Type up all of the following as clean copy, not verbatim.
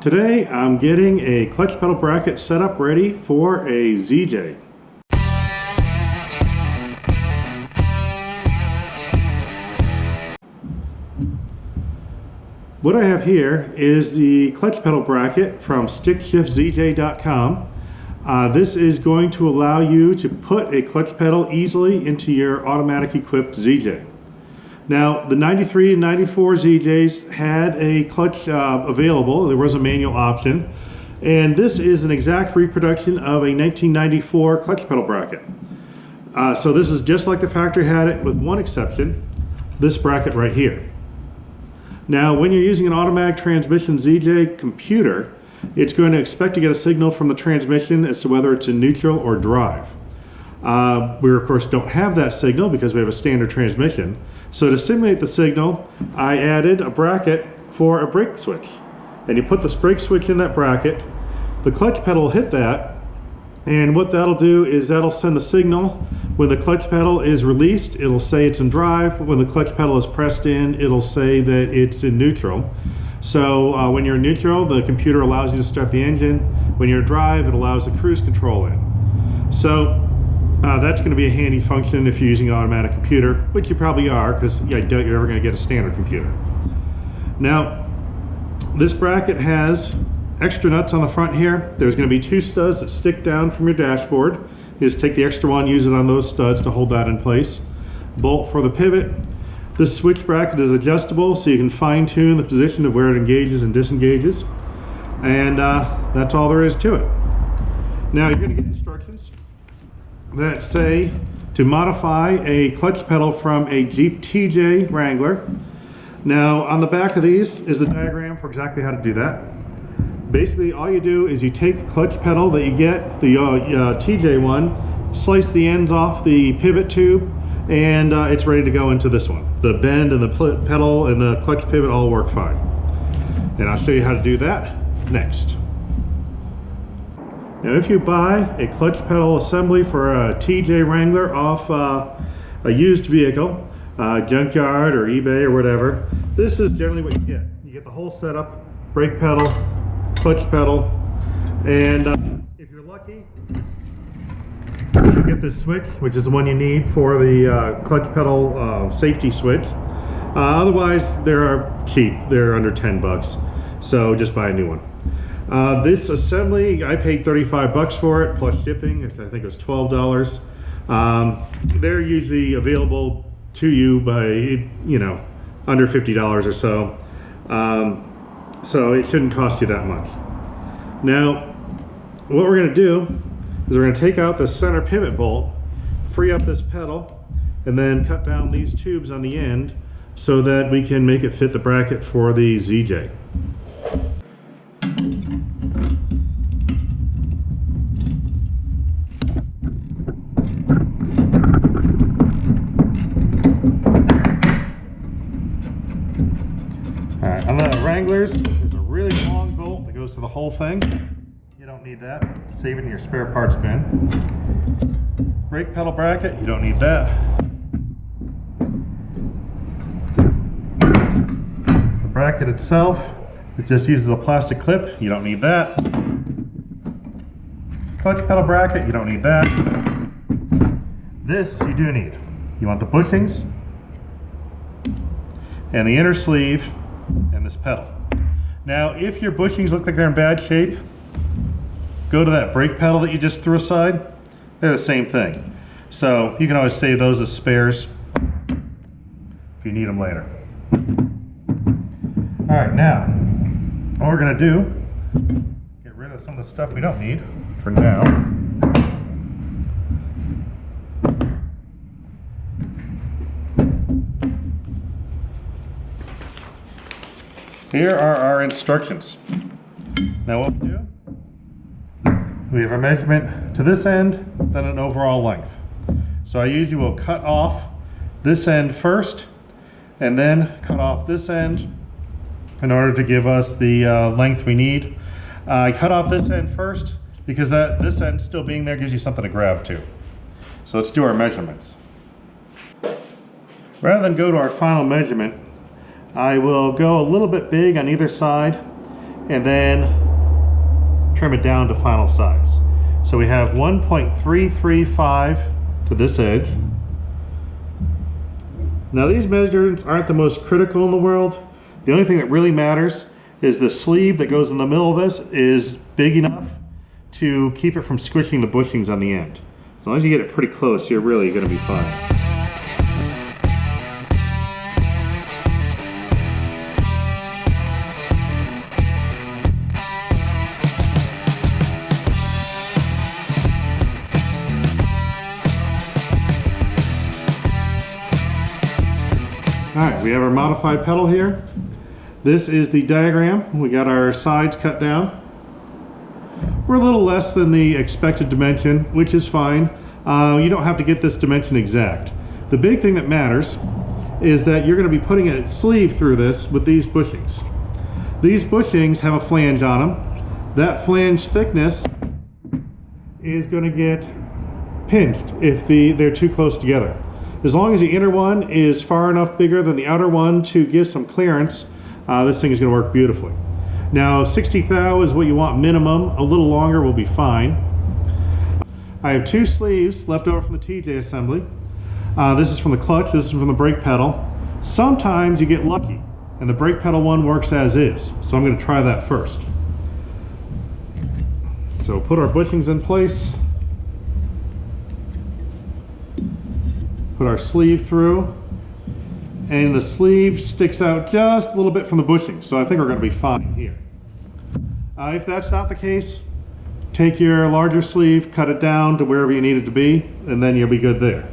Today I'm getting a clutch pedal bracket set up ready for a ZJ. What I have here is the clutch pedal bracket from stickshiftzj.com. This is going to allow you to put a clutch pedal easily into your automatic equipped ZJ. Now, the 93 and 94 ZJs had a clutch available. There was a manual option. And this is an exact reproduction of a 1994 clutch pedal bracket. So this is just like the factory had it, with one exception, this bracket right here. Now, when you're using an automatic transmission ZJ computer, it's going to expect to get a signal from the transmission as to whether it's in neutral or drive. We of course don't have that signal because we have a standard transmission. So to simulate the signal, I added a bracket for a brake switch. And you put this brake switch in that bracket, the clutch pedal will hit that, and what that'll do is that'll send a signal. When the clutch pedal is released, it'll say it's in drive. When the clutch pedal is pressed in, it'll say that it's in neutral. So when you're in neutral, the computer allows you to start the engine. When you're in drive, it allows the cruise control in. So that's going to be a handy function if you're using an automatic computer, which you probably are, because I doubt you're ever going to get a standard computer. Now, this bracket has extra nuts on the front here. There's going to be two studs that stick down from your dashboard. You just take the extra one, use it on those studs to hold that in place. Bolt for the pivot. This switch bracket is adjustable, so you can fine-tune the position of where it engages and disengages. And that's all there is to it. Now, you're going to get instructions that say to modify a clutch pedal from a Jeep TJ Wrangler. Now, on the back of these is the diagram for exactly how to do that. Basically, all you do is you take the clutch pedal that you get, the TJ one, slice the ends off the pivot tube, and it's ready to go into this one. The bend and the pedal and the clutch pivot all work fine. And I'll show you how to do that next. Now, if you buy a clutch pedal assembly for a TJ Wrangler off a used vehicle, junkyard or eBay or whatever, this is generally what you get. You get the whole setup, brake pedal, clutch pedal, and if you're lucky, you get this switch, which is the one you need for the clutch pedal safety switch. Otherwise, they're cheap. They're under 10 bucks, so just buy a new one. This assembly, I paid 35 bucks for it, plus shipping, I think it was $12. They're usually available to you by, under $50 or so. So it shouldn't cost you that much. Now, what we're going to do is we're going to take out the center pivot bolt, free up this pedal, and then cut down these tubes on the end so that we can make it fit the bracket for the ZJ. Alright, on the Wranglers, there's a really long bolt that goes to the whole thing. You don't need that. Save it in your spare parts bin. Brake pedal bracket, you don't need that. The bracket itself, it just uses a plastic clip, you don't need that. Clutch pedal bracket, you don't need that. This you do need. You want the bushings and the inner sleeve and this pedal. Now, if your bushings look like they're in bad shape, go to that brake pedal that you just threw aside. They're the same thing. So you can always save those as spares if you need them later. Alright, now, what we're going to do, get rid of some of the stuff we don't need for now. Here are our instructions. Now what we do, we have a measurement to this end, then an overall length. So I usually will cut off this end first, and then cut off this end in order to give us the length we need. I cut off this end first because this end still being there gives you something to grab to. So let's do our measurements. Rather than go to our final measurement, I will go a little bit big on either side and then trim it down to final size. So we have 1.335 to this edge. Now these measurements aren't the most critical in the world. The only thing that really matters is the sleeve that goes in the middle of this is big enough to keep it from squishing the bushings on the end. As long as you get it pretty close, you're really going to be fine. Alright, we have our modified pedal here. This is the diagram. We got our sides cut down. We're a little less than the expected dimension, which is fine. You don't have to get this dimension exact. The big thing that matters is that you're going to be putting a sleeve through this with these bushings. These bushings have a flange on them. That flange thickness is going to get pinched if they're too close together. As long as the inner one is far enough bigger than the outer one to give some clearance, this thing is going to work beautifully. Now 60 thou is what you want minimum. A little longer will be fine. I have two sleeves left over from the TJ assembly. This is from the clutch, this is from the brake pedal. Sometimes you get lucky and the brake pedal one works as is. So I'm going to try that first. So put our bushings in place. Put our sleeve through, and the sleeve sticks out just a little bit from the bushing, so I think we're going to be fine here. If that's not the case, take your larger sleeve, cut it down to wherever you need it to be, and then you'll be good there.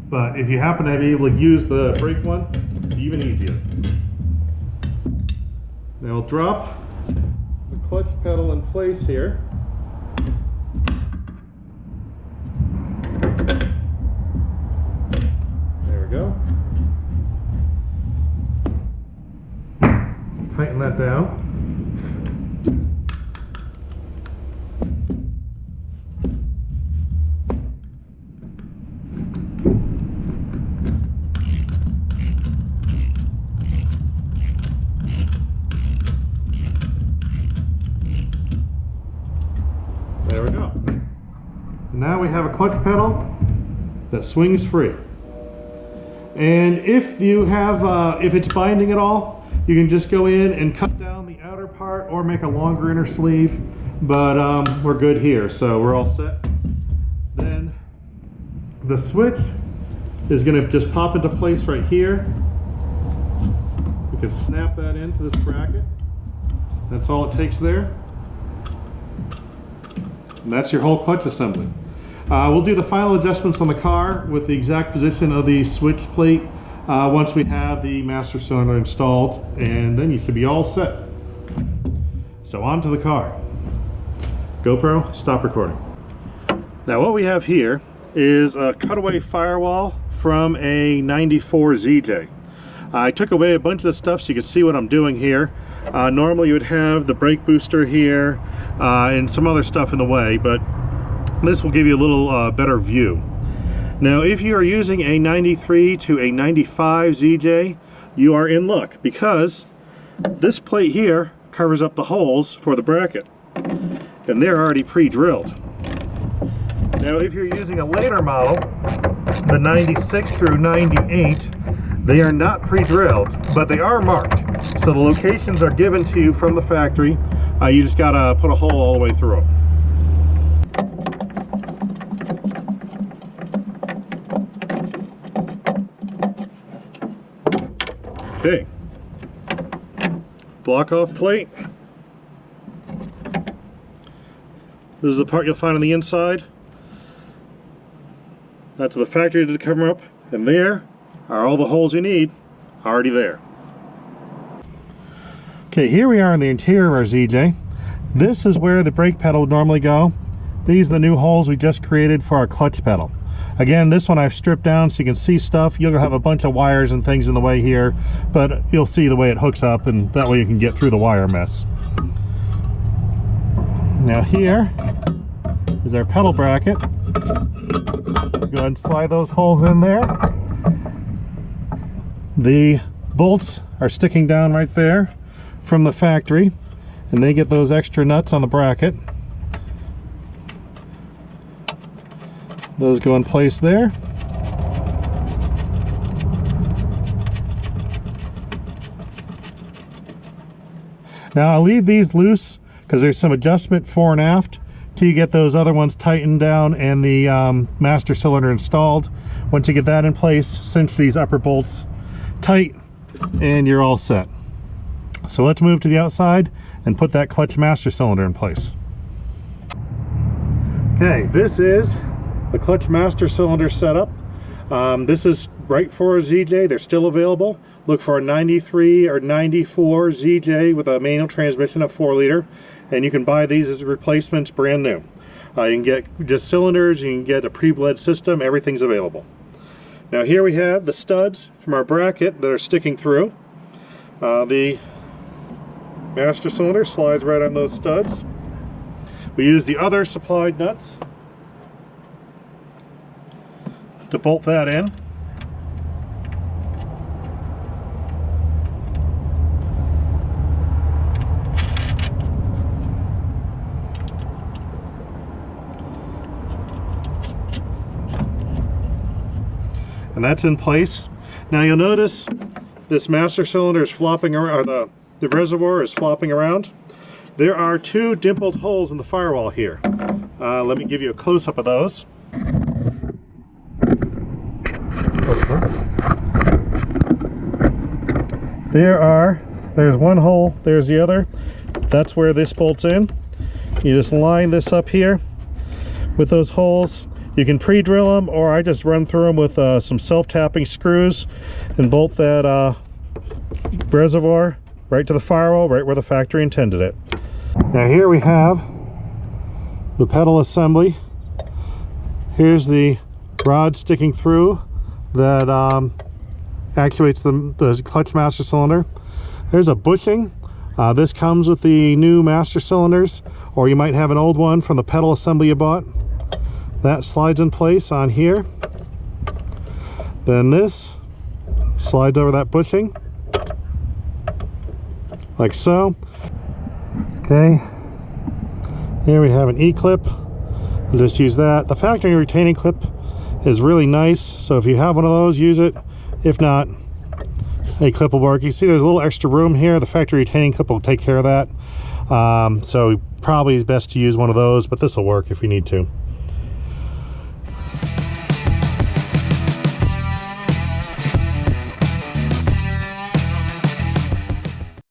But if you happen to be able to use the brake one, it's even easier. Now we'll drop the clutch pedal in place here. Go. Tighten that down. There we go. Now we have a clutch pedal that swings free. And if you have, if it's binding at all, you can just go in and cut down the outer part or make a longer inner sleeve. But we're good here, so we're all set. Then the switch is going to just pop into place right here. You can snap that into this bracket. That's all it takes there. And that's your whole clutch assembly. We'll do the final adjustments on the car with the exact position of the switch plate once we have the master cylinder installed, and then you should be all set. So on to the car. GoPro, stop recording. Now what we have here is a cutaway firewall from a 94 ZJ. I took away a bunch of the stuff so you can see what I'm doing here. Normally you would have the brake booster here and some other stuff in the way, but this will give you a little better view. Now if you are using a 93 to a 95 ZJ, you are in luck because this plate here covers up the holes for the bracket and they're already pre-drilled. Now if you're using a later model, the 96 through 98, they are not pre-drilled, but they are marked. So the locations are given to you from the factory. You just gotta put a hole all the way through them. Okay, block off plate. This is the part you'll find on the inside. That's the factory to cover up, and there are all the holes you need already there. Okay, here we are in the interior of our ZJ. This is where the brake pedal would normally go. These are the new holes we just created for our clutch pedal. Again, this one I've stripped down so you can see stuff. You'll have a bunch of wires and things in the way here, but you'll see the way it hooks up, and that way you can get through the wire mess. Now here is our pedal bracket. Go ahead and slide those holes in there. The bolts are sticking down right there from the factory. and they get those extra nuts on the bracket. Those go in place there. Now I'll leave these loose because there's some adjustment fore and aft till you get those other ones tightened down and the master cylinder installed. Once you get that in place, cinch these upper bolts tight and you're all set. So let's move to the outside and put that clutch master cylinder in place. Okay, this is the clutch master cylinder setup. This is right for a ZJ. They're still available. Look for a 93 or 94 ZJ with a manual transmission of 4-liter, and you can buy these as replacements brand new. You can get just cylinders, you can get a pre-bled system, everything's available. Now here we have the studs from our bracket that are sticking through. The master cylinder slides right on those studs. We use the other supplied nuts to bolt that in. And that's in place. Now you'll notice this master cylinder is flopping around, or the reservoir is flopping around. There are 2 dimpled holes in the firewall here. Let me give you a close-up of those. There's one hole, there's the other. That's where this bolts in. You just line this up here with those holes. You can pre-drill them, or I just run through them with some self-tapping screws and bolt that reservoir right to the firewall, right where the factory intended it. Now here we have the pedal assembly. Here's the rod sticking through that actuates the clutch master cylinder. There's a bushing. This comes with the new master cylinders, or you might have an old one from the pedal assembly you bought. That slides in place on here. Then this slides over that bushing, like so. Okay, here we have an E-clip. We'll just use that. The factory retaining clip is really nice, so if you have one of those, use it. If not, a clip will work. You see there's a little extra room here. The factory retaining clip will take care of that. So probably it's best to use one of those, but this will work if you need to.